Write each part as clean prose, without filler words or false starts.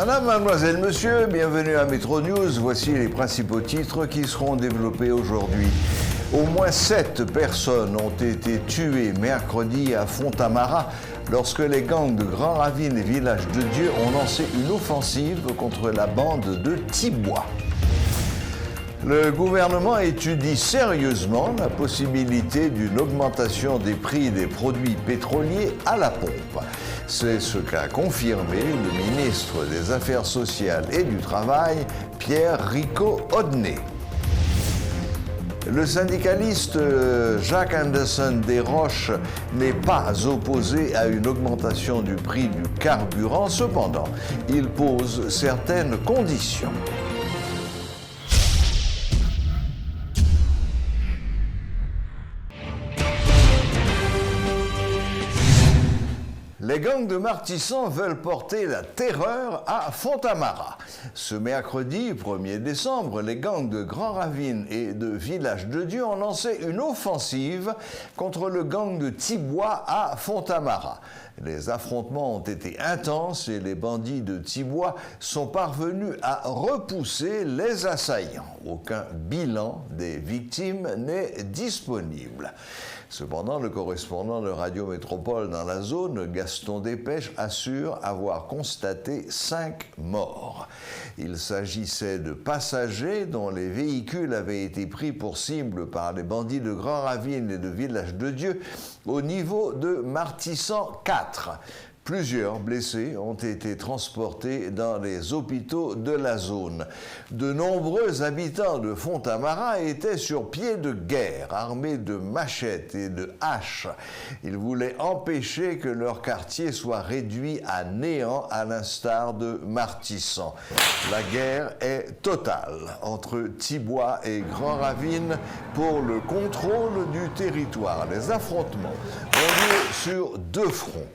Madame, mademoiselle, monsieur, bienvenue à Métro News. Voici les principaux titres qui seront développés aujourd'hui. Au moins 7 personnes ont été tuées mercredi à Fontamara lorsque les gangs de Grand Ravine et Village de Dieu ont lancé une offensive contre la bande de Tibois. Le gouvernement étudie sérieusement la possibilité d'une augmentation des prix des produits pétroliers à la pompe. C'est ce qu'a confirmé le ministre des Affaires sociales et du Travail, Pierre Rico-Odney. Le syndicaliste Jacques Anderson Desroches n'est pas opposé à une augmentation du prix du carburant. Cependant, il pose certaines conditions. Les gangs de Martissan veulent porter la terreur à Fontamara. Ce mercredi 1er décembre, les gangs de Grand Ravine et de Village de Dieu ont lancé une offensive contre le gang de Tibois à Fontamara. Les affrontements ont été intenses et les bandits de Tibois sont parvenus à repousser les assaillants. Aucun bilan des victimes n'est disponible. Cependant, le correspondant de Radio Métropole dans la zone, Gaston Despêches, assure avoir constaté 5 morts. Il s'agissait de passagers dont les véhicules avaient été pris pour cible par les bandits de Grand Ravine et de Village de Dieu au niveau de Martissan 4. Plusieurs blessés ont été transportés dans les hôpitaux de la zone. De nombreux habitants de Fontamara étaient sur pied de guerre, armés de machettes et de haches. Ils voulaient empêcher que leur quartier soit réduit à néant, à l'instar de Martissan. La guerre est totale entre Tibois et Grand Ravine pour le contrôle du territoire. Les affrontements ont lieu sur 2 fronts,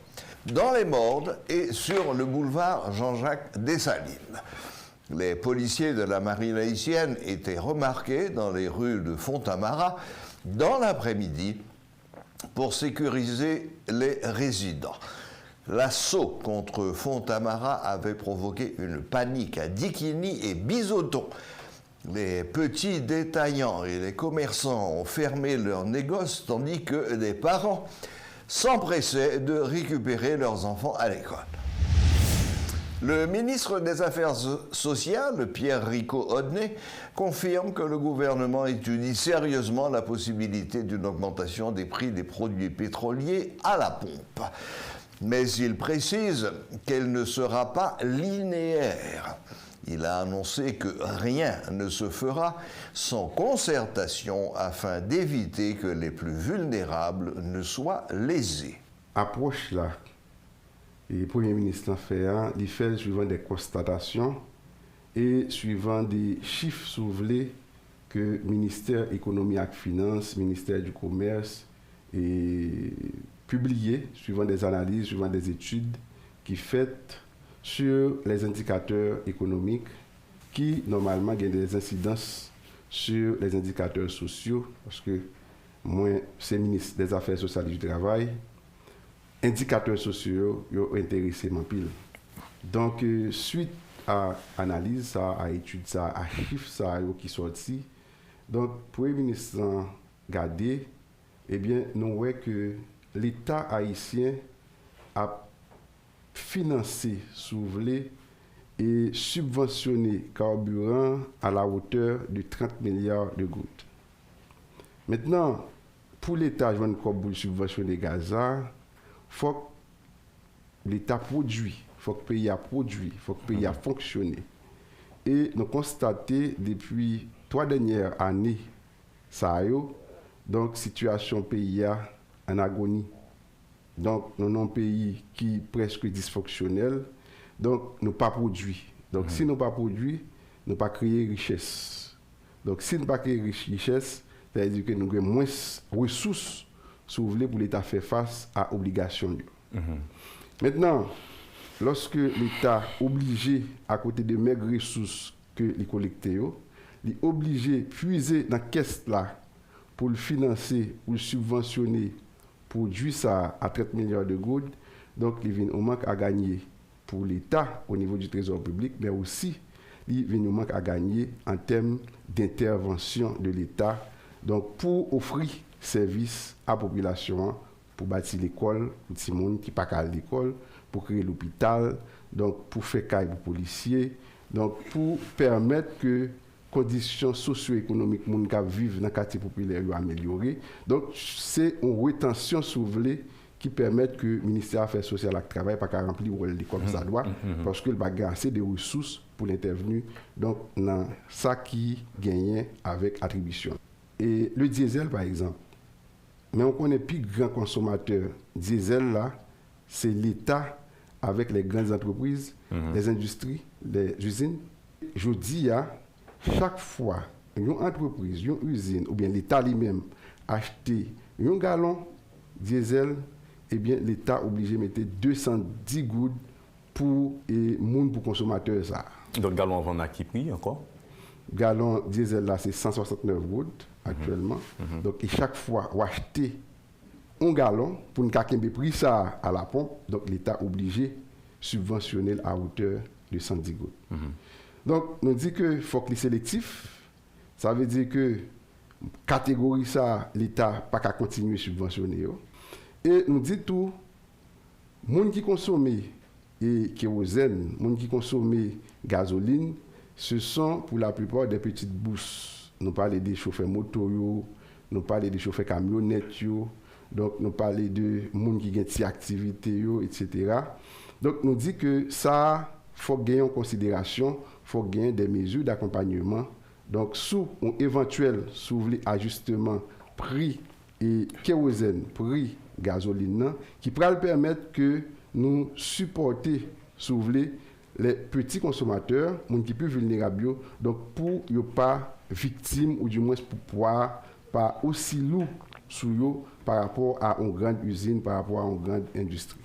dans les Mordes et sur le boulevard Jean-Jacques Dessalines. Les policiers de la marine haïtienne étaient remarqués dans les rues de Fontamara dans l'après-midi pour sécuriser les résidents. L'assaut contre Fontamara avait provoqué une panique à Dikini et Bizoton. Les petits détaillants et les commerçants ont fermé leurs négoces tandis que les parents s'empressaient de récupérer leurs enfants à l'école. Le ministre des Affaires sociales, Pierre Rico-Odney, confirme que le gouvernement étudie sérieusement la possibilité d'une augmentation des prix des produits pétroliers à la pompe. Mais il précise qu'elle ne sera pas linéaire. Il a annoncé que rien ne se fera sans concertation afin d'éviter que les plus vulnérables ne soient lésés. Approche là, le Premier ministre il fait suivant des constatations et suivant des chiffres soulevés que le ministère Économie et Finances, ministère du Commerce et publié, suivant des analyses, suivant des études qui faites sur les indicateurs économiques qui, normalement, ont des incidences sur les indicateurs sociaux, parce que moi, c'est le ministre des Affaires sociales et du Travail, indicateurs sociaux ont intéressé mon pile. Donc, suite à analyse, à étude, à chiffres qui sont sortis, donc, pour le ministre Gardé, eh bien, nous voyons que l'État haïtien a financer, soulever et subventionner carburant à la hauteur de 30 milliards de gouttes. Maintenant, pour l'État, pour subventionner Gaza, il faut que l'État produise, il faut que le pays a produit, il faut que le pays a fonctionné. Et nous constatons depuis 3 dernières années, donc situation pays en agonie. Donc, nous avons un pays qui est presque dysfonctionnel, donc nous pas produit. Donc, si nous pas produit, nous pas créer richesse. Donc, si nous pas créer richesse, ça veut dire que nous avons moins de ressources pour l'État faire face à l'obligation. Maintenant, lorsque l'État est obligé, à côté de maigres ressources que les collectés, il est obligé de puiser dans la caisse là pour le financer, pour le subventionner, produit ça à 30 milliards de gouttes, donc il vient au manque à gagner pour l'État au niveau du trésor public, mais aussi il nous manque à gagner en termes d'intervention de l'État, donc pour offrir service à la population, pour bâtir l'école, pour les gens qui ne sont pas à l'école, pour créer l'hôpital, donc pour faire caille pour les policiers, donc pour permettre que les conditions socio-économiques qui vivent dans le quartier populaire soient améliorées. Donc c'est une rétention souvelée qui permettent que le ministère des Affaires sociales et du Travail pas qu'à remplir le rôle comme ça doit, parce qu'il va gagner assez de ressources pour l'intervenir. Donc, dans ça qui gagne avec attribution. Et le diesel, par exemple, mais on connaît plus grand consommateur diesel là, c'est l'État avec les grandes entreprises, les industries, les usines. Je dis à chaque fois une entreprise, une usine ou bien l'État lui-même acheter un gallon diesel, eh bien l'État est obligé de mettre 210 gouttes pour pour consommateur ça. Donc gallon on a qui prix encore? Gallon diesel là c'est 169 gouttes actuellement. Donc et chaque fois on acheter un gallon pour nous calculer prix ça à la pompe, donc l'État est obligé de subventionner à hauteur de 110 gouttes. Donc nous dit que faut que les sélectif, ça veut dire que catégorie ça l'État pas qu'à continuer à subventionner. Et nous dit tout monde qui consomme et kérosène, monde qui consomme gasoline, ce sont pour la plupart des petites bourses. Nous parlons des chauffeurs moto, nous parlons des chauffeurs camionnettes, donc nous parlons de monde qui ont des activités, etc. Donc nous dit que ça, faut gagner en considération, faut gagner des mesures d'accompagnement. Donc sous un éventuel ajustement prix et kérosène, prix gasoline, qui pourra permettre que nous supporter, soulever les petits consommateurs, les qui plus vulnérables, donc pour ne pas victimes ou du moins pour pouvoir pas aussi lourd sur eux par rapport à une grande usine, par rapport à une grande industrie.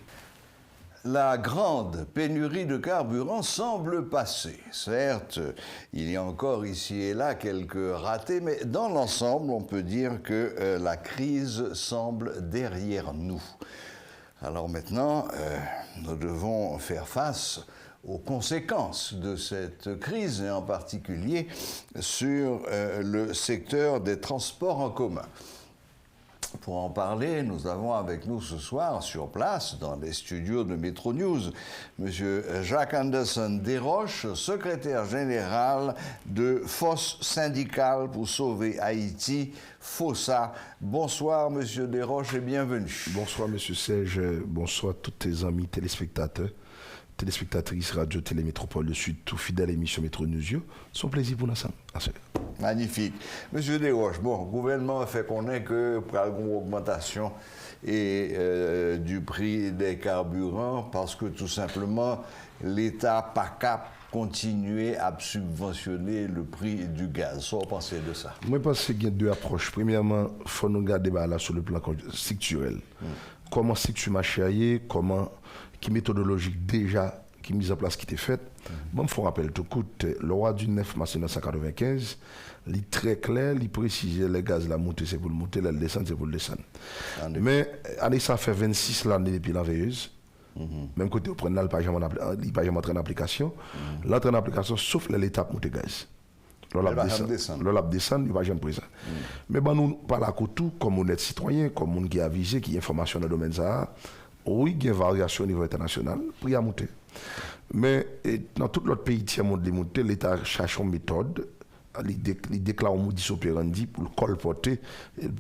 La grande pénurie de carburant semble passer. Certes, il y a encore ici et là quelques ratés, mais dans l'ensemble, on peut dire que la crise semble derrière nous. Alors maintenant, nous devons faire face aux conséquences de cette crise, et en particulier sur le secteur des transports en commun. Pour en parler, nous avons avec nous ce soir, sur place, dans les studios de Metro News, M. Jacques Anderson Desroches, secrétaire général de Force syndicale pour sauver Haïti, FOSSA. Bonsoir, M. Desroches, et bienvenue. Bonsoir, M. Serge. Bonsoir tous tes amis téléspectateurs, téléspectatrices Radio Télé Métropole de Sud, tout fidèle émission Métro News. C'est un plaisir pour nous ensemble. Magnifique. Monsieur Desroches, bon, le gouvernement a fait connaître que pour une augmentation du prix des carburants parce que tout simplement l'État n'a pas capable continuer à subventionner le prix du gaz. Qu'est-ce que vous pensez de ça? Moi, je pense qu'il y a deux approches. Premièrement, il faut nous garder là sur le plan structurel. Comment structure marché, comment, qui méthodologique déjà qui mise en place qui était faite. Bon, il faut rappeler tout coup, le roi du 9 mars 1995, il est très clair, il précisait les gaz, la montée c'est pour le monter, la descente c'est pour le descendre. Mais année ça fait 26 l'année depuis la veilleuse. Même côté au prenant, il n'est pas jamais entré en application. L'entrée en application, sauf l'étape monter gaz. L'olap descend, il ne va jamais présent. Mais bon, nous, par là, tout, comme on est citoyen, comme on qui a avisé, qui a information dans le domaine ça, oui, il y a une variation au niveau international, prix à monter. Mais dans tout l'autre pays tiers monde monter, l'État cherche une méthode, il déclare un modus operandi pour le colporter,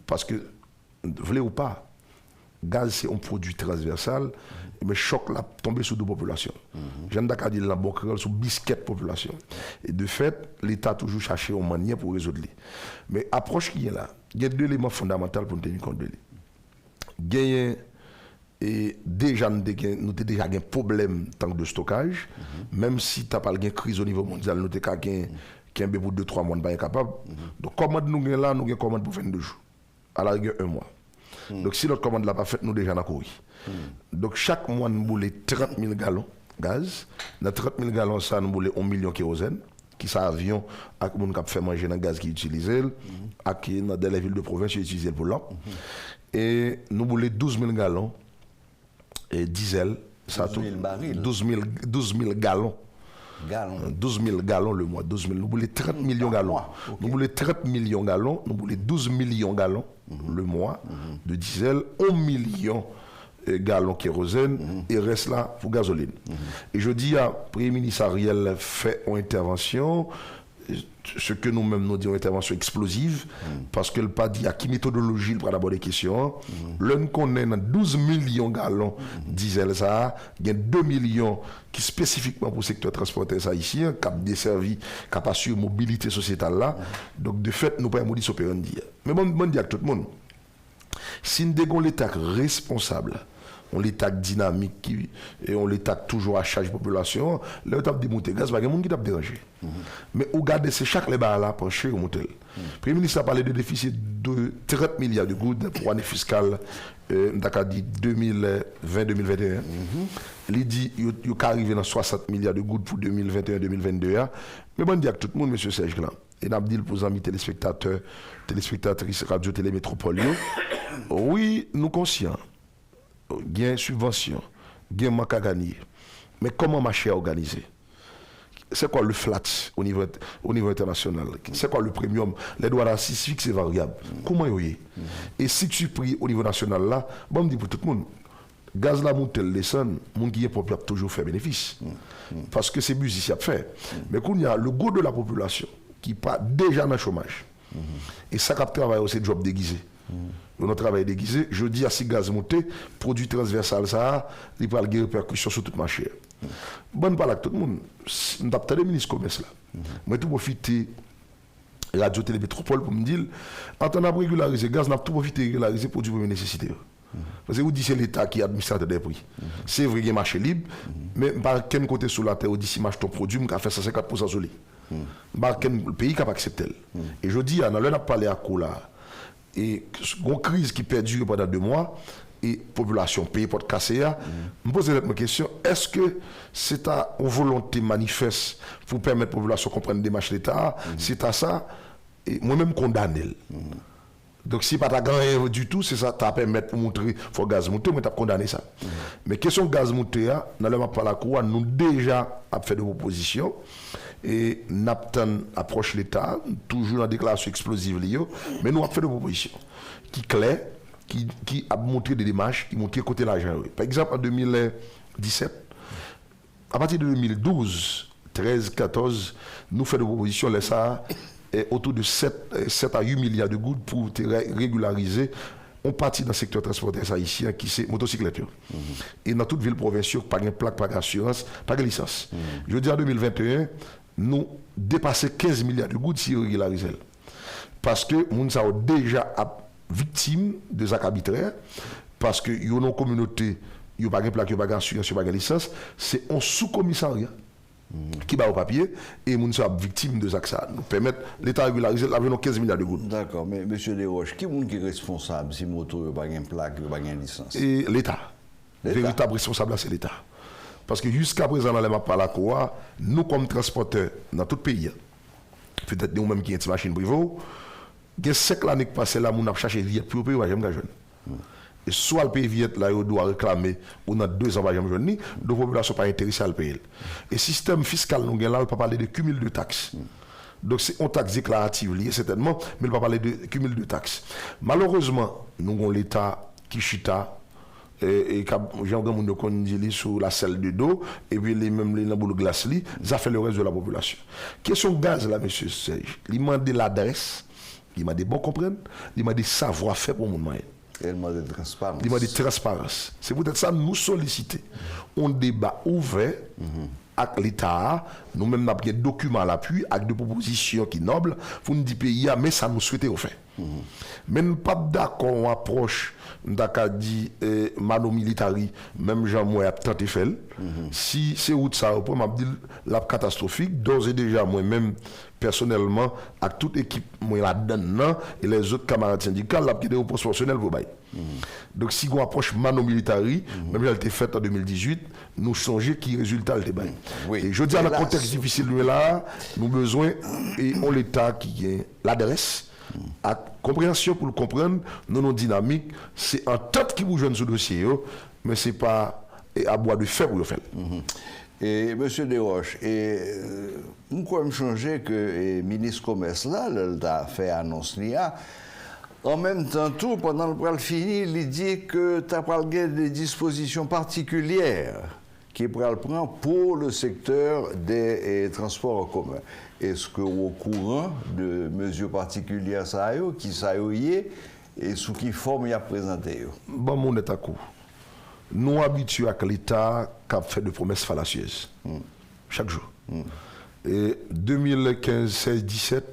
parce que, voulez ou pas, gaz c'est un produit transversal, mais choc là tomber sur deux populations. J'aime d'accord dire la banque sur biscuit population. Et de fait, l'État a toujours cherché une manière pour résoudre. Mais approche qui est là, il y a deux éléments fondamentaux pour tenir compte de lui. Gagner et déjà nous avons déjà un problème tant de stockage, même si tu n'as pas de crise au niveau mondial, nous avons un peu pour 2-3 mois, nous pas capable. Donc commande nous avons là, nous avons commande pour 22 jours, à la rigueur 1 mois. Donc si notre commande ne l'a pas faite, nous déjà couru. Donc chaque mois nous voulons 30 000 gallons gaz. Dans 30 000 gallons, ça nous voulons 1 million de kérosène, qui sont avion, à qui fait manger dans le gaz qui est utilisé, à qui dans les villes de province qui utilisent pour l'eau. Et nous voulons 12 000 gallons et diesel Ça 12 000 barils. 12 000 gallons. 12 000 gallons le mois. 12 000. Nous voulons 30 millions de gallons. Okay. Nous voulons 30 millions de gallons. Nous voulons 12 millions de gallons le mois de diesel. 1 million de gallons kérosène et reste là pour gasoline. Et je dis à Premier ministre Ariel fait une intervention. Ce que nous-mêmes nous disons intervention explosive, parce que le pas dit à qui méthodologie il prend d'abord des questions. L'un qu'on est dans 12 millions de gallons diesel, ça, il y a 2 millions qui spécifiquement pour le secteur transporteur haïtien, qui a desservi, qui a pas sur mobilité sociétale là. Donc de fait, nous pas un modus operandi. Mais bon, dis à tout le monde, si nous avons l'État responsable, on l'État dynamique et on l'État toujours à charge de la population, là, on a démonté gaz, il y a des gens qui ont dérangé. Mais regardez, c'est chaque débat là, penché au montel. Le Premier ministre a parlé de déficit de 30 milliards de gouttes pour l'année fiscale, dit 2020-2021. Il dit qu'il est arrivé dans 60 milliards de gouttes pour 2021-2022. Mais bon, dis à tout le monde, M. Serge Glan, et n'a dit pour les amis téléspectateurs, téléspectatrices, radio, télé, métropole, oui, nous conscients. Il y a une subvention, il y a un manque à gagner. Mais comment marché à organiser? C'est quoi le flat au niveau international? C'est quoi le premium? Les droits d'assises fixes et variables. Comment y est? Et si tu pries au niveau national là, bon, me dit pour tout le monde, gaz la monte, le descend, mon qui est propre toujours fait bénéfice. Parce que c'est musique à faire. Mais quand il y a le goût de la population qui part déjà dans le chômage, et ça cap travail aussi job déguisé. Notre travail déguisé, je dis à si gaz monté, produit transversal ça, il va avoir des répercussions sur tout le marché. Bonne parole à tout le monde. Nous avons des ministres commerce là. Moi, tout profiter radio télé métropole pour me dire, en tant que régulariser gaz, nous avons tout profité de régulariser produits de première nécessité. Parce que vous dites que c'est l'État qui administre des prix. C'est vrai qu'il y a un marché libre, mais par quel côté sur la terre, vous dites si je ton produit, je fait 150% sur lui. Par quel pays qui a accepté. Et je dis, on a parlé à quoi là. Et une crise qui perdure pendant 2 mois, et la population paye pour casser, je me pose ma question, est-ce que c'est à une volonté manifeste pour permettre à la population de comprendre des marchés d'État, c'est à ça, et moi-même condamné. Donc si pas ta grand du tout, c'est ça, tu as permettre pour montrer qu'il faut gaz monter, mais tu as condamné ça. Mais question gaz monter, dans le pas la cour, nous déjà fait des propositions. Et Napton approche l'État, toujours dans la déclaration explosive, mais nous avons fait des propositions qui claires, qui a montré des démarches, qui montrent côté l'argent. Par exemple, en 2017, à partir de 2012, 13, 14, nous faisons des propositions, là, ça, autour de 7 à 8 milliards de gouttes pour régulariser. On partit dans le secteur transporteur haïtien qui c'est motocyclette. Et dans toute ville provinciale, pas de plaque, pas d'assurance, pas de licence. Je dis en 2021, nous dépassons 15 milliards de gouttes si on régularise. Parce que nous sommes déjà victimes de actes arbitraires, parce que nous avons une communauté, nous n'avons pas de plaque, nous n'avons pas d'assurance, nous n'avons pas de licence, c'est un sous-commissariat qui bat au papier et nous sommes victimes de ça. Nous permettent l'État régulariser avec 15 milliards de gouttes. D'accord, mais M. Desroches, qui est responsable si moto n'a pas de plaque, n'a pas de licence? Et l'État. Le véritable responsable, c'est l'État. Parce que jusqu'à présent, dans les maps par la Cour, nous, comme transporteurs, dans tout le pays, peut-être nous-mêmes qui avons une machine privée, il y a 5 années passées là, nous avons cherché Viet pour payer, nous jeune. Et soit le pays Viet, là, il doit réclamer, ou dans 2 ans, nous avons jeune, nos populations ne sont pas intéressées à le payer. Et le système fiscal, nous avons là, on peut parler de cumul de taxes. Donc c'est une taxe déclarative liée, certainement, mais on ne peut pas parler de cumul de taxes. Malheureusement, nous avons l'État qui chita, et Jean-Gamon dit sur la selle de dos, et puis les mêmes les boules glace, ça fait le reste de la population. Question gaz là, monsieur Serge, il m'a dit l'adresse, il m'a dit bon comprendre, il m'a dit savoir-faire pour mon moyen. Il m'a dit transparence. Il m'a dit transparence. C'est peut-être ça nous solliciter. On débat ouvert avec l'État, nous-mêmes nous avons des documents à l'appui, avec des propositions qui nobles, pour nous dire pays, mais ça nous souhaitait au fait. Mais nous ne sommes pas d'accord, on approche, nous avons dit, mano militari, même Jean-Moi a tenté faire. Si c'est où ça, on m'a dit la catastrophique, d'ores et déjà, moi-même, personnellement, avec toute l'équipe, moi là-dedans, et les autres camarades syndicaux, là, qui étaient proportionnels pour bail. Donc, si on approche mano militari, même si elle était faite en 2018, nous songeons qui résultat elle bail. Et je dis, dans le contexte difficile, là, nous avons besoin, et on l'État qui a l'adresse, à compréhension pour le comprendre, non dynamique, c'est en tête qui vous joue ce dossier, mais ce n'est pas et à bois de fer pour le faire. Et M. Desroches, nous pouvons changer que le ministre commerce là, il a fait annonce là. En même temps, tout, pendant le pral fini, il dit que tu as des dispositions particulières qui pral prend pour le secteur des transports en commun. Est-ce que au courant de mesures particulières ça y est, qui ça y est, et sous quelle forme il a présenté? Bon, mon est à coup. Nous habitués à l'État qui a fait de promesses fallacieuses chaque jour. Et 2015, 16, 17,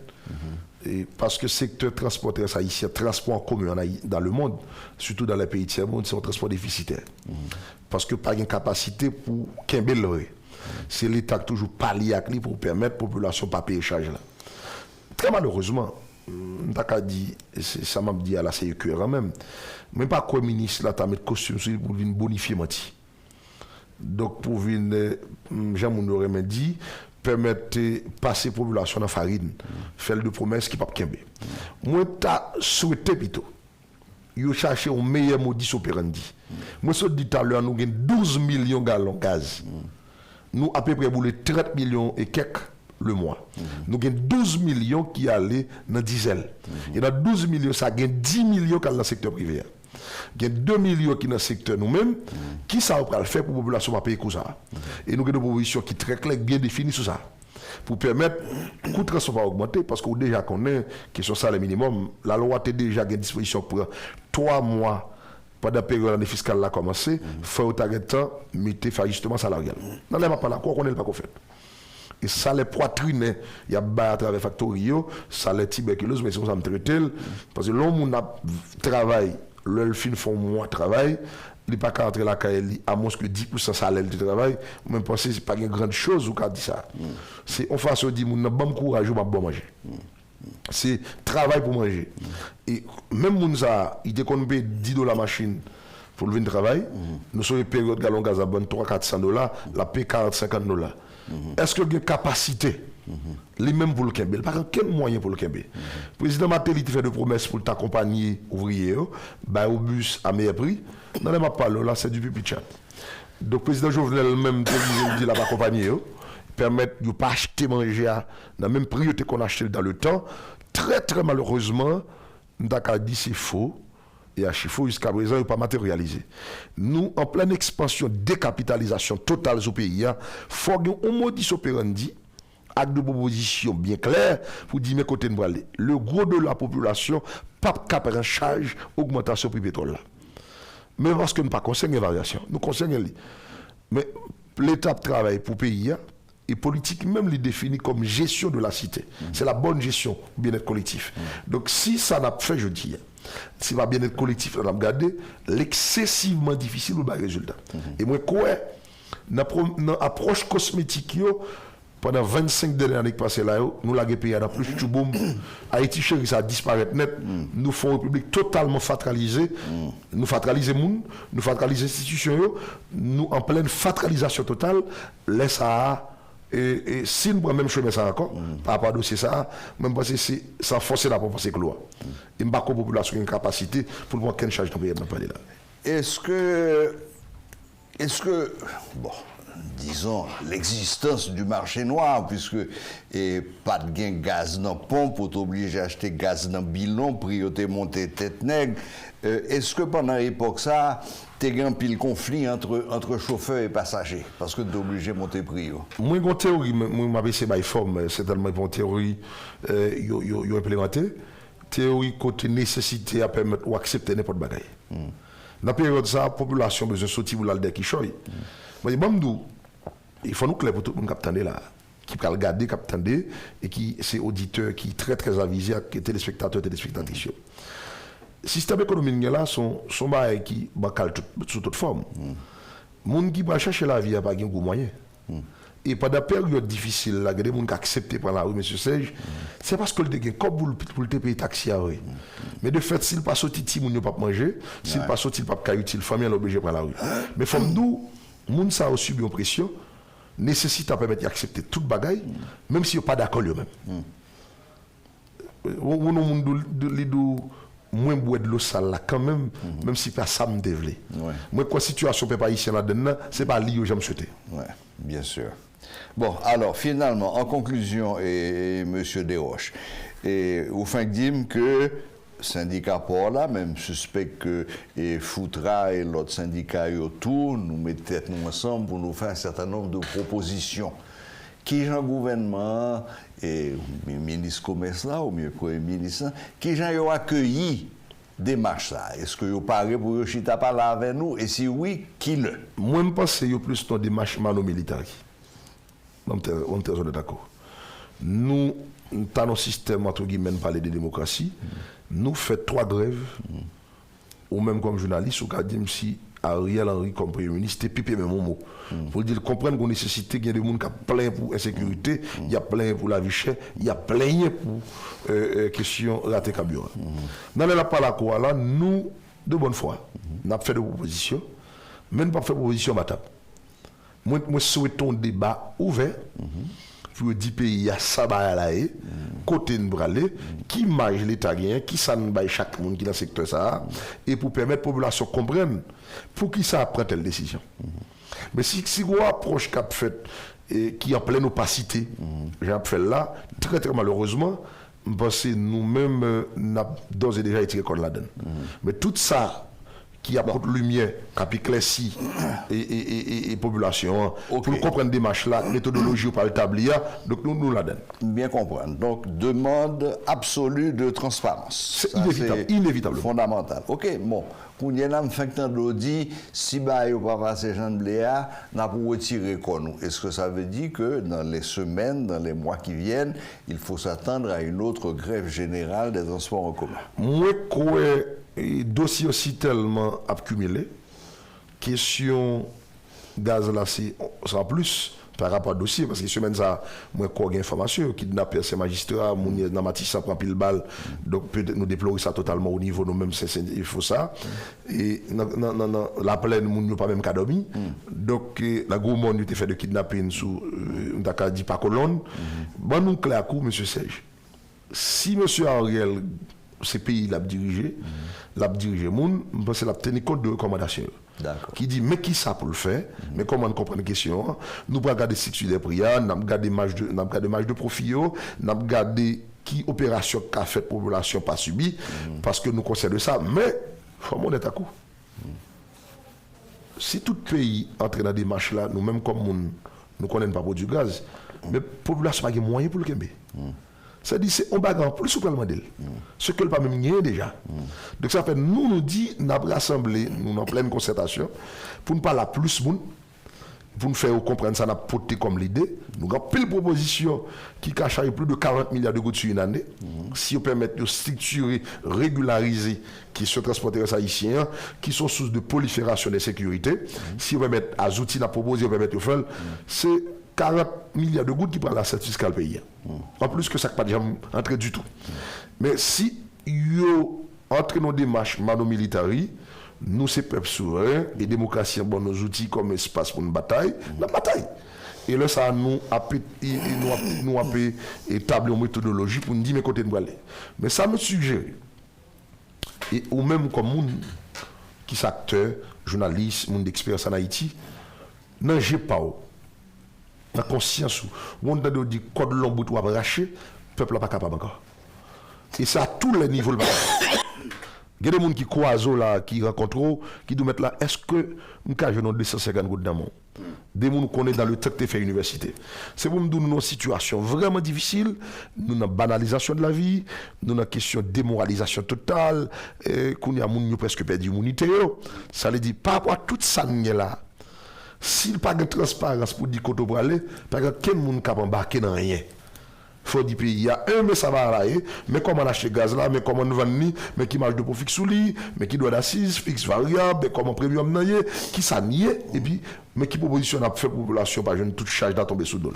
et parce que le secteur transporteur haïtien, transport en commun dans le monde, surtout dans les pays tiers monde, c'est un transport déficitaire. Parce que pas une capacité pour qu'un c'est l'État qui toujours pallié à lui pour permettre la population de ne pas payer charge là. Très malheureusement, ça m'a dit à la CEQ même, même pas quoi ministre là, tu as mis costume pour venir bonifier menti. Donc pour venir, Jean-Mouno Remen dit, permettre de passer la population dans la farine, faire des promesses qui ne peuvent pas. Moi, je souhaité plutôt, vous cherchez un meilleur modus operandi. Moi, je dis tout à l'heure, nous avons 12 millions de gallons de gaz. Nous, à peu près, 30 millions et quelques le mois. Nous avons 12 millions qui allaient dans le diesel. Et dans 12 millions, ça a 10 millions qui sont dans le secteur privé. Il y a 2 millions qui sont dans le secteur nous-mêmes. Qui ça va le faire pour la population payer comme ça? Et nous avons des propositions qui sont très claires, bien définies sur ça. Pour permettre que le coût de transport va augmenter, parce qu'on déjà connaît que sur ça le minimum, la loi a déjà une disposition pour 3 mois. Pendant la période d'année fiscale là commencé, il faut mettre faire justement salarial. Dans les mapas là, quoi qu'on ait pas qu'on fait. Et ça les poitrines, il y a à travers Factorio, ça les tuberculose, mais c'est ça me traiter parce que l'homme a travail, le fin font moins travail, il pas qu'à entrer la caille à moins que 10% salaire de travail, même penser c'est pas une grande chose ou qu'a dit ça. C'est on façon dit mon bon courage ou pas bon manger. C'est travail pour manger. Et même Mounza, il dit qu'on paye $10 machine pour le travail. Nous sommes une période de galon gaz à bonne $300-400, la paye $40-50. Est-ce qu'il y a une capacité, les mêmes pour le Kembe? Par contre, quel moyen pour le Kembe? Le président Matéli fait des promesses pour t'accompagner ouvrier, au bus à meilleur prix. Dans les maps là, c'est du pipi chat. Donc, le président Jovenel même dit là, accompagner. Permettre de ne pas acheter manger à la même prix qu'on a acheté dans le temps. Très très malheureusement, nous avons dit c'est faux. Et à Chifo, jusqu'à présent, il n'est pas matérialisé. Nous, en pleine expansion, décapitalisation totale au pays, il faut un modus operandi avec des propositions bien claires pour dire mais côté de aller. Le gros de la population, pas capable en charge augmentation du prix pétrole. Mais parce que nous ne concernons pas variation, nous concernons. Mais l'État travaille pour le pays. Et politique, même les définit comme gestion de la cité. C'est la bonne gestion, bien-être collectif. Donc, si ça n'a pas fait, je dis, si va bien-être collectif, on a regardé, l'excessivement difficile ou pas résultat. Et moi, quoi, dans l'approche cosmétique, pendant 25 dernières années passées là, nous l'avons payé dans plus de boum. Haïti, chéri, ça a disparu net. Nous faisons une république totalement fatralisée. Nous fatralisons les gens, nous fatralisons les institutions, nous en pleine fatralisation totale, laisse ça. Et si nous prenons même chemin ça encore, par rapport à dossier ça, même parce que c'est sans forcer la propre loi. Et nous avons la population une capacité pour ne pas qu'une charge de payer dans le là. Est-ce que, bon, disons, l'existence du marché noir, puisque pas de gain gaz dans pompe, pour t'obliger à acheter gaz dans bilan, priorité montée tête nègre, est-ce que pendant l'époque ça, tu as un pile conflit entre chauffeurs et passagers, parce que tu es obligé de monter le prix? Moi, j'ai une théorie, moi, c'est ma forme, c'est tellement une théorie, implémentée. Théorie côté nécessité à permettre ou accepter n'importe quoi. Dans la période ça, la population a besoin de sortir pour l'aller qui choisit. Mais il faut nous clair pour tout le monde qui attendait là, qui peut regarder, qui attendait, et qui c'est auditeur, qui est très très avisé, qui est téléspectateur, téléspectatrice. Le système économique là sont qui bacal sous toute forme. Les gens qui va chercher la vie n'a pas de moyen. Et pendant la période difficile, là, il y a des gens qui acceptent par la rue, M. Serge, c'est parce que le dégât, comme pour le payer taxi à rue. Mais de fait, s'il pas sorti, il ne peut pas manger, s'il pas sorti, il ne peut pas utile, la famille est obligée par la rue. Mais comme nous, les gens qui ont subi une pression, nécessite à permettre d'accepter toute bagaille, même s'ils n'ont pas d'accord eux-mêmes. moi boire de l'eau sale là quand même, même si pas ça me dévelé. Ouais. Moi quoi situation peuple haïtien là-dedans, c'est pas lié j'aime souhaiter. Ouais, bien sûr. Bon, alors finalement, en conclusion, Monsieur Desroches, et au fin dit que syndicat pour là, même suspect que Foutra et l'autre syndicat autour, nous mettons tête nous ensemble pour nous faire un certain nombre de propositions. Qui j'ai un gouvernement et le ministre commerce là, ou mieux Premier ministre, qui j'ai accueilli démarche là? Est-ce que vous parlez pour vous chita parler avec nous? Et si oui, qui le? Moi, je pense que c'est plus une démarche mano-militaire. On est d'accord. Nous, dans nos systèmes, entre guillemets, parler de démocratie, nous faisons 3 grèves, ou même comme journaliste, ou quand si Ariel Henry comme Premier ministre, c'était pipé même mon mot. Pour dire, comprendre qu'on nécessite qu'il y a des gens qui sont plein pour l'insécurité, il y a plein pour la vie chère, il y a plein pour question raté carburant. Dans la parole là, nous, de bonne foi, nous avons fait des propositions, mais nous n'avons pas fait de propositions batables. Moi, souhaitons un débat ouvert pour dire pays à ça là côté de bralé qui mange l'état gain qui ça ne baille chaque monde qui dans le secteur ça et pour permettre la population comprendre pour qui ça prend telle décision. Mais si vous approche qu'a fait et qui en pleine opacité, j'ai fait là très très malheureusement parce que nous-mêmes n'a d'ores et déjà été école là-dedans. Mais tout ça qui apporte lumière, qui éclaircit et population, pour nous comprendre des marches là, méthodologie par le tablier, donc nous la donnons. Bien comprendre. Donc, demande absolue de transparence. C'est inévitable, inévitable. Fondamental. Ok, bon. Pour y aller, fait temps d'audit, si bah il pas passer Jean de Bléa, n'a pas retiré quoi nous. Est-ce que ça veut dire que dans les semaines, dans les mois qui viennent, il faut s'attendre à une autre grève générale des transports en commun? Moi, quoi, dossier aussi tellement accumulé, question gaz là, c'est en plus par rapport au dossier, parce que semaine ça, moi, quoi, information, kidnapper ces magistrats, dans Matisse, ça prend pile balle, donc peut-être nous déplorer ça totalement au niveau, nous-mêmes, il faut ça. Et la plaine, nous n'avons pas même qu'à dormir. Donc, la gros monde, nous fait de kidnapping sous, on dit pas colonne. Bon, nous, clair coup, monsieur Serge. Si monsieur Ariel, ces pays l'a dirigé, moun, parce que l'a tenu compte de recommandations. Qui dit, mais qui ça pour le faire? Mais comment on comprend la question? Nous pouvons regarder si des prières, nous avons regardé match de profit, nous avons regardé qui opération qu'a fait la population pas subie, parce que nous concernons ça, mais il faut qu'on est à coup. Si tout pays entre dans des marches là, nous-mêmes comme nous ne connaissons pas pour du gaz, mais la population n'a pas de moyens pour le Kembe. C'est-à-dire c'est un bagage plus souplement d'elle. Ce que le pas même n'y est déjà. Donc ça fait nous dit nous avons rassemblé nous en pleine concertation pour ne pas la plus moun pour nous faire comprendre ça n'a porté comme l'idée. Nous avons pile proposition qui cache plus de 40 milliards de gouttes sur une année. Si on permet de structurer, régulariser qui sont transporteurs haïtiens, qui sont source de prolifération de sécurité. Si on permet à outils à proposer, on permet de faire, c'est 40 milliards de gouttes qui prennent la recette fiscale pays. En plus que ça ne pas déjà entrer du tout. Mais si yo entre nos démarches mano-militaires, nous c'est peuple souverain et démocratie bon nos outils comme espace pour une bataille, la bataille. Et là ça nous a établi une méthodologie pour nous dire mes côtés de aller. Mais ça me suggère et ou même comme monde qui s'acteur, journaliste, monde d'expérience en Haïti, non j'ai pas la conscience où on a dit code l'ombre ou arraché, le peuple n'est pas capable encore. Et ça à tous les niveaux. Il y a des gens qui croisent là, qui rencontrent, qui doivent mettre là, est-ce que nous avons 250 gouttes d'amour? Des gens qui connaissent dans le temps de faire l'université. C'est pour nous donner une situation vraiment difficile, nous avons une banalisation de la vie, nous avons une question de démoralisation totale, qu'on a presque perdu l'immunité. Ça veut dire, par rapport à tout ça, là, s'il n'y a pas de transparence pour dire qu'on doit aller, par exemple, quel monde qui a embarqué dans rien? Il faut dire qu'il y a un, mais ça va aller, mais comment on achète gaz là, mais comment on vend, mais qui marge de profit sous lui, mais qui doit d'assises, fixe variable, mais comment premium n'a qui ça nie, et puis, mais qui proposition a fait pour la population, par exemple, toute charge d'à tomber sous l'eau.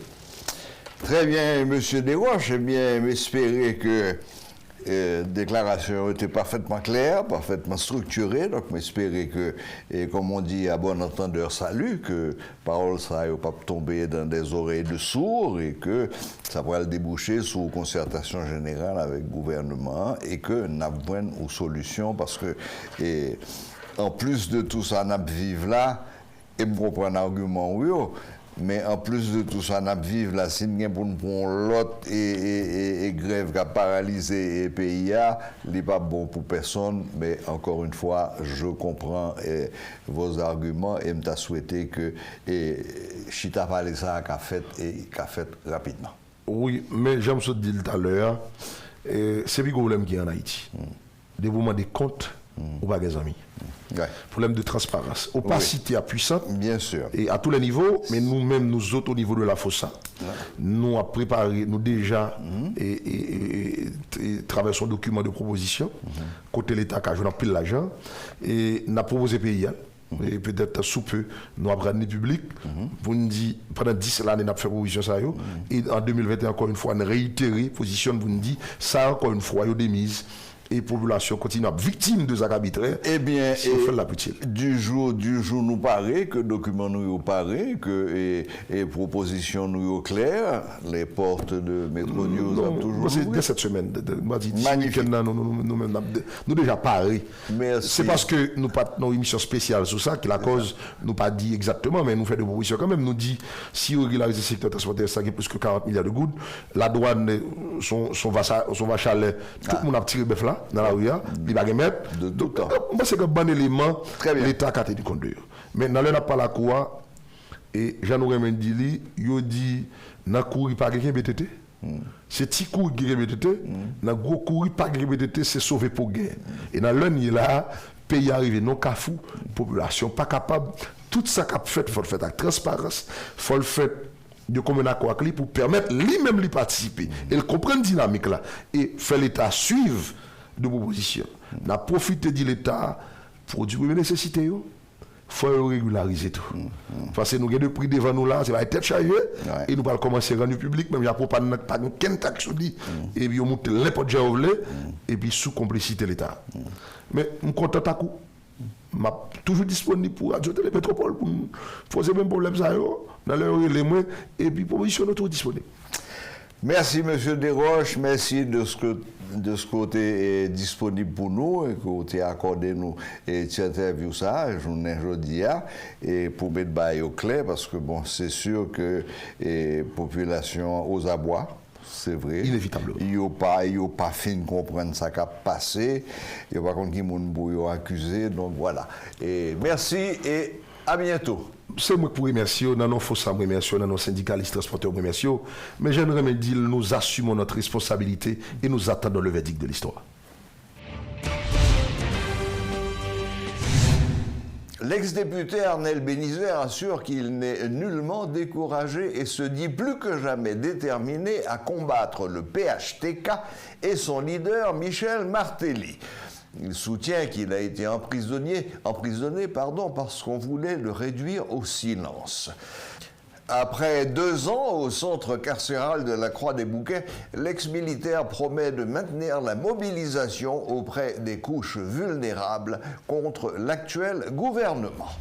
Très bien, M. Desroches, eh bien, m'espérer que déclaration était parfaitement claire, parfaitement structurée, donc j'espérais que, et comme on dit à bon entendeur salut, que parole ça ne pas tomber dans des oreilles de sourds et que ça pourrait le déboucher sous concertation générale avec le gouvernement et que nous avons une solution parce que, en plus de tout ça, nous vivons là, et je comprends l'argument, oui, mais en plus de tout ça, nous vivons là, si nous avons pour l'autre et grève qui a paralysé le pays, ce n'est pas bon pour personne, mais encore une fois, je comprends vos arguments et je souhaité que Chita parle ça qu'a fait rapidement. Oui, mais j'aime ce dire tout à l'heure, c'est le problème qui est en Haïti. Dévouement des comptes ou pas des amis. Ouais. Problème de transparence. Opacité à puissante. Bien sûr. Et à tous les niveaux, mais nous-mêmes, nous autres, au niveau de la FOSA, nous avons préparé, nous déjà, et traversons un document de proposition, côté l'État qui a joué pile l'argent, et nous avons proposé pays. Et peut-être sous peu, nous avons ramené public. Vous nous dites, pendant 10 ans, nous avons fait proposition ça. Et en 2021, encore une fois, nous avons réitéré position, vous nous dites, ça encore une fois, il y a des mises. Et la population continue à être victime de ça arbitraire. Eh bien, si on fait la petite. Du jour nous paraît que document nous paraît que et proposition nous claires, les portes de Metro News ont toujours c'est ouvert. dès cette semaine, magnifique. Nous déjà parlé. C'est parce que nous pas une émission spéciale sur ça que la cause nous pas dit exactement, mais nous fait des propositions quand même. Nous dit si on régularise le secteur transporteur, ça qui plus que 40 milliards de gouttes, la douane son vache à lait, tout le monde a tiré bœuf là. Dans la rue, il va remettre. Donc, c'est un bon élément, l'État a été conduit. Mais dans le n'a pas la cour, et Jean-Noël Mendili, il dit, n'a couru pas quelqu'un BTT. C'est petit cours qui est BTT, n'a gros couru pas quelqu'un BTT, c'est sauvé pour guerre. Et dans l'un, il là, pays arrivé, non cafou, population pas capable. Tout ça qu'a fait, il faut le faire avec transparence, il faut le faire de commun accord avec lui pour permettre lui-même de participer. Et il comprend la dynamique là. Et faire l'État suivre de propositions. On a profité de l'État pour du nécessité. Il faut régulariser tout. Parce que nous avons des prix devant nous là, c'est la tête chargée. Et nous allons commencer à rendre public, même il n'y a pas de taxe sur lui. Et puis on monte l'importe et puis sous complicité de l'État. Mais je suis content à coup. Je suis toujours disponible pour Radio Télé Métropole pour poser même problème ça dans leur élément et puis proposition toujours disponible. Merci M. Desroches, merci de ce côté est disponible pour nous et que vous avez accordé nous et tu interview ça, journée jeudi et pour mettre bail au clair parce que bon c'est sûr que la population aux abois. C'est vrai. Inévitablement. Il n'y a pas fin de comprendre ça qui a passé. Il n'y a pas contre qui moun accusé. Donc voilà. Et merci et à bientôt. C'est moi qui vous remercie, dans nos forces, nous remercions, dans nos syndicalistes transporteurs, nous remercions. Mais j'aimerais me dire, nous assumons notre responsabilité et nous attendons le verdict de l'histoire. L'ex-député Arnel Bénizet assure qu'il n'est nullement découragé et se dit plus que jamais déterminé à combattre le PHTK et son leader Michel Martelly. Il soutient qu'il a été emprisonné parce qu'on voulait le réduire au silence. Après 2 ans au centre carcéral de la Croix-des-Bouquets, l'ex-militaire promet de maintenir la mobilisation auprès des couches vulnérables contre l'actuel gouvernement.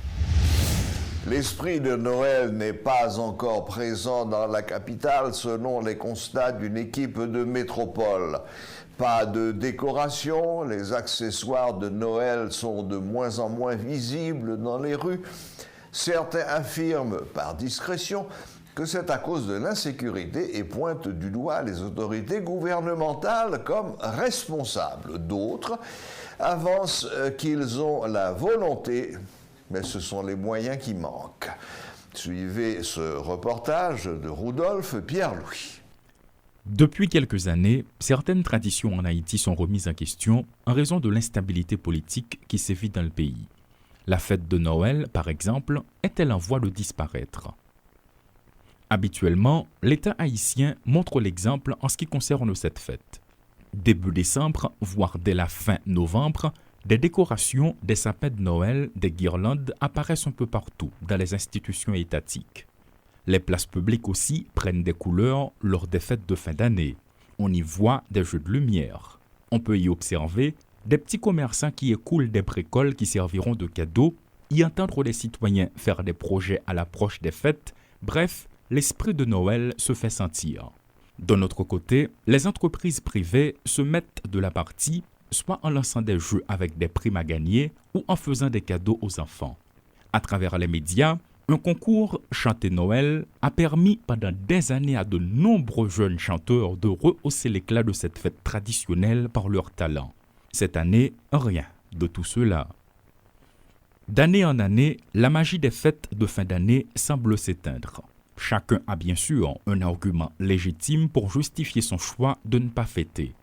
L'esprit de Noël n'est pas encore présent dans la capitale selon les constats d'une équipe de métropole. Pas de décoration, les accessoires de Noël sont de moins en moins visibles dans les rues. Certains affirment, par discrétion, que c'est à cause de l'insécurité et pointent du doigt les autorités gouvernementales comme responsables. D'autres avancent qu'ils ont la volonté, mais ce sont les moyens qui manquent. Suivez ce reportage de Rudolf Pierre-Louis. Depuis quelques années, certaines traditions en Haïti sont remises en question en raison de l'instabilité politique qui sévit dans le pays. La fête de Noël, par exemple, est-elle en voie de disparaître? Habituellement, l'État haïtien montre l'exemple en ce qui concerne cette fête. Début décembre, voire dès la fin novembre, des décorations, des sapins de Noël, des guirlandes apparaissent un peu partout dans les institutions étatiques. Les places publiques aussi prennent des couleurs lors des fêtes de fin d'année. On y voit des jeux de lumière. On peut y observer des petits commerçants qui écoulent des bricoles qui serviront de cadeaux, y entendre les citoyens faire des projets à l'approche des fêtes. Bref, l'esprit de Noël se fait sentir. D'un autre côté, les entreprises privées se mettent de la partie, soit en lançant des jeux avec des primes à gagner ou en faisant des cadeaux aux enfants. À travers les médias, un concours Chanter Noël a permis pendant des années à de nombreux jeunes chanteurs de rehausser l'éclat de cette fête traditionnelle par leur talent. Cette année, rien de tout cela. D'année en année, la magie des fêtes de fin d'année semble s'éteindre. Chacun a bien sûr un argument légitime pour justifier son choix de ne pas fêter.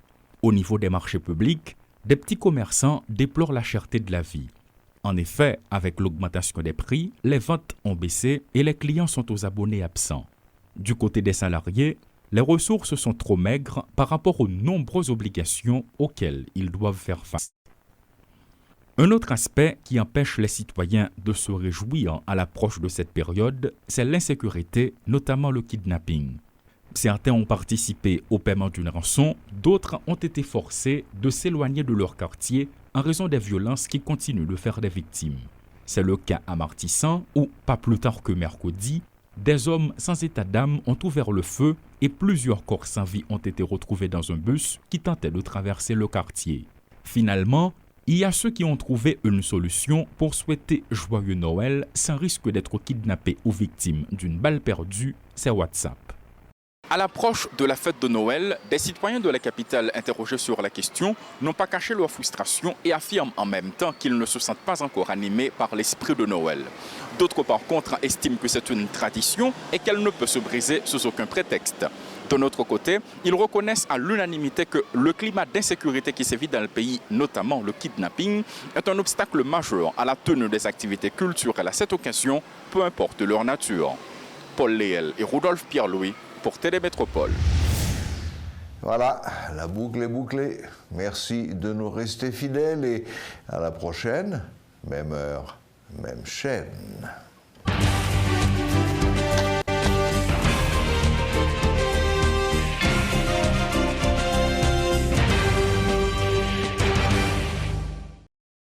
Au niveau des marchés publics, des petits commerçants déplorent la cherté de la vie. En effet, avec l'augmentation des prix, les ventes ont baissé et les clients sont aux abonnés absents. Du côté des salariés, les ressources sont trop maigres par rapport aux nombreuses obligations auxquelles ils doivent faire face. Un autre aspect qui empêche les citoyens de se réjouir à l'approche de cette période, c'est l'insécurité, notamment le kidnapping. Certains ont participé au paiement d'une rançon, d'autres ont été forcés de s'éloigner de leur quartier en raison des violences qui continuent de faire des victimes. C'est le cas à Martissan où, pas plus tard que mercredi, des hommes sans état d'âme ont ouvert le feu et plusieurs corps sans vie ont été retrouvés dans un bus qui tentait de traverser le quartier. Finalement, il y a ceux qui ont trouvé une solution pour souhaiter joyeux Noël sans risque d'être kidnappés ou victimes d'une balle perdue, c'est WhatsApp. À l'approche de la fête de Noël, des citoyens de la capitale interrogés sur la question n'ont pas caché leur frustration et affirment en même temps qu'ils ne se sentent pas encore animés par l'esprit de Noël. D'autres par contre estiment que c'est une tradition et qu'elle ne peut se briser sous aucun prétexte. D'un autre côté, ils reconnaissent à l'unanimité que le climat d'insécurité qui sévit dans le pays, notamment le kidnapping, est un obstacle majeur à la tenue des activités culturelles à cette occasion, peu importe leur nature. Paul Léel et Rudolf Pierre-Louis pour Télémétropole. Voilà, la boucle est bouclée. Merci de nous rester fidèles et à la prochaine, même heure, même chaîne.